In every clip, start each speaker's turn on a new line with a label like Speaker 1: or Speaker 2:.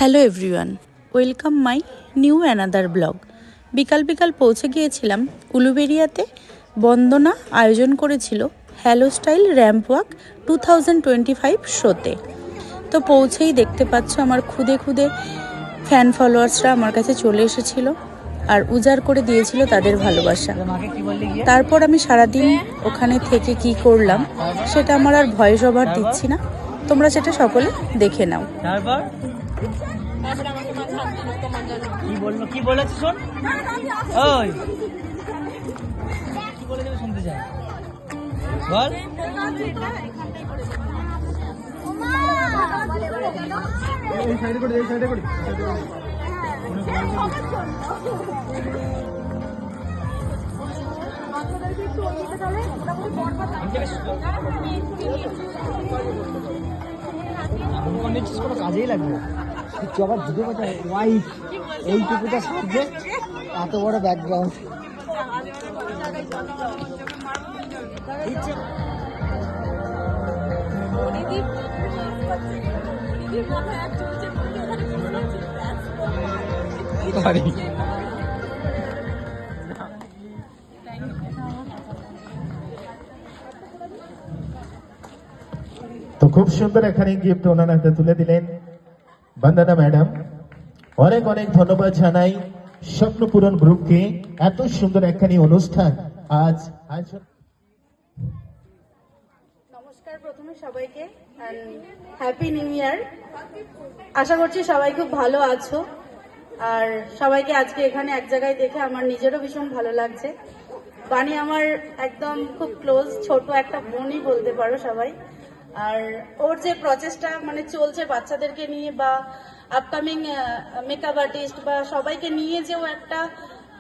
Speaker 1: Hello everyone, welcome my new another blog. বিকাল বিকাল পৌঁছে গিয়েছিলাম উলুবেড়িয়াতে। বন্দনা আয়োজন করেছিল হ্যালো স্টাইল র্যাম্প ওয়াক 2025 শোতে। তো পৌঁছেই দেখতে পাচ্ছ আমার খুদে খুদে ফ্যান ফলোয়ার্সরা আমার কাছে চলে এসেছিল আর উজাড় করে দিয়েছিল তাদের ভালোবাসা। তারপর আমি সারাদিন ওখানে থেকে কি করলাম সেটা আমার আর ভয়েস ওভার দিচ্ছি না, তোমরা সেটা সকলে দেখে নাও।
Speaker 2: কি বলেছে শোন, ওই কি বলেছে শুনতে চাই, বল। এই সাইডে করে, এই সাইডে করে। কোনো কাজেই লাগবে তুই আবার ভিডিও করতে ওয়াইট এইটুকুটা সাবজেক্ট, এত বড় ব্যাকগ্রাউন্ড।
Speaker 3: তো খুব সুন্দর এখানে গিফট ওনার হাতে তুলে দিলেন বন্দনা ম্যাডাম। অনেক অনেক ধন্যবাদ জানাই স্বপ্নপূরণ গ্রুপকে, এত সুন্দর একখানি অনুষ্ঠান আজ।
Speaker 4: নমস্কার প্রথমে সবাইকে, হ্যাপি নিউ ইয়ার। আশা করছি সবাই খুব ভালো আছো, আর সবাইকে আজকে এখানে এক জায়গায় দেখে আমার নিজেরও ভীষণ ভালো লাগছে। বানি আমার একদম খুব ক্লোজ, ছোট একটা বোনই বলতে পারো সবাই। আর ওর যে প্রচেষ্টা মানে চলছে বাচ্চাদেরকে নিয়ে বা আপকামিং মেকআপ আর্টিস্ট বা সবাইকে নিয়ে যে ও একটা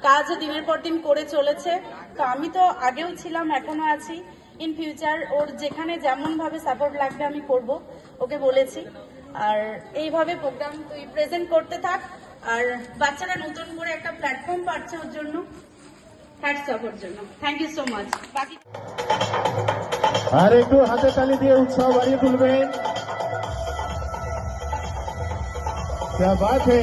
Speaker 4: কাজ দিনের পর দিন করে চলেছে, তো আমি তো আগেও ছিলাম, এখনো আছি। ইন ফিউচার ওর যেখানে যেমন ভাবে সাপোর্ট লাগবে আমি করব, ওকে বলেছি। আর এইভাবে প্রোগ্রাম তুই প্রেজেন্ট করতে থাক, আর বাচ্চারা নতুন করে একটা প্ল্যাটফর্ম পাচ্ছে ওর জন্য, হ্যাটস অফ ওর জন্য। Thank you so much. বাকি
Speaker 3: আর একটু হাতে তালি দিয়ে উৎসাহ বাড়িয়ে তুলবেন। क्या बात है।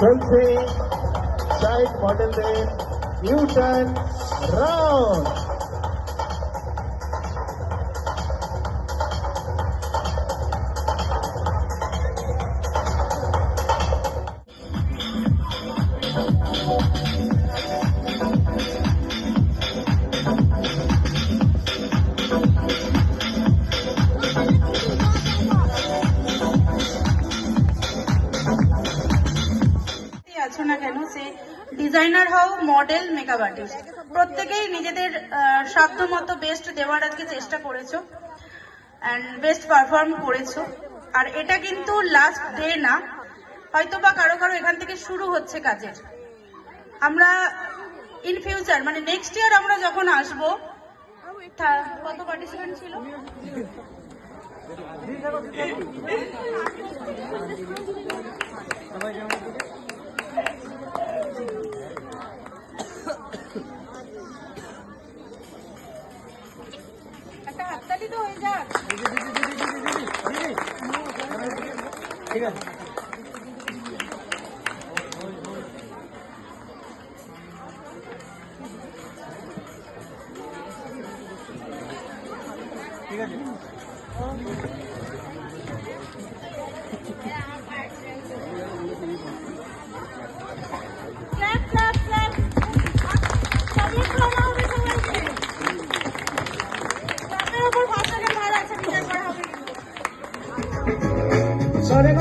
Speaker 3: চলছে সাইড মডেলদের ইউ টার্ন রাউন্ড।
Speaker 4: আছো না কেন, সে ডিজাইনার হও, মডেল, মেকআপ আর্টিস্ট, প্রত্যেকেই নিজেদের সাধ্য মতো বেস্ট দেওয়ার আজকে চেষ্টা করেছো অ্যান্ড বেস্ট পারফর্ম করেছো। আর এটা কিন্তু লাস্ট ডে না, হয়তো বা কারো কারো এখান থেকে শুরু হচ্ছে কাজের। আমরা ইন ফিউচার মানে নেক্সট ইয়ার আমরা যখন আসবো, কত পার্টিসিপেন্ট ছিল? একটা হাততালি তো হয়ে যাক।
Speaker 2: ঠিক আছে, ঠিক আছে।
Speaker 4: ক্ল্যাপ ক্ল্যাপ ক্ল্যাপ, সাবমিট করা হবে সবাইকে। ক্ল্যাপের উপর ভাষণে ভার আছে, বিচার করা হবে।
Speaker 3: সরে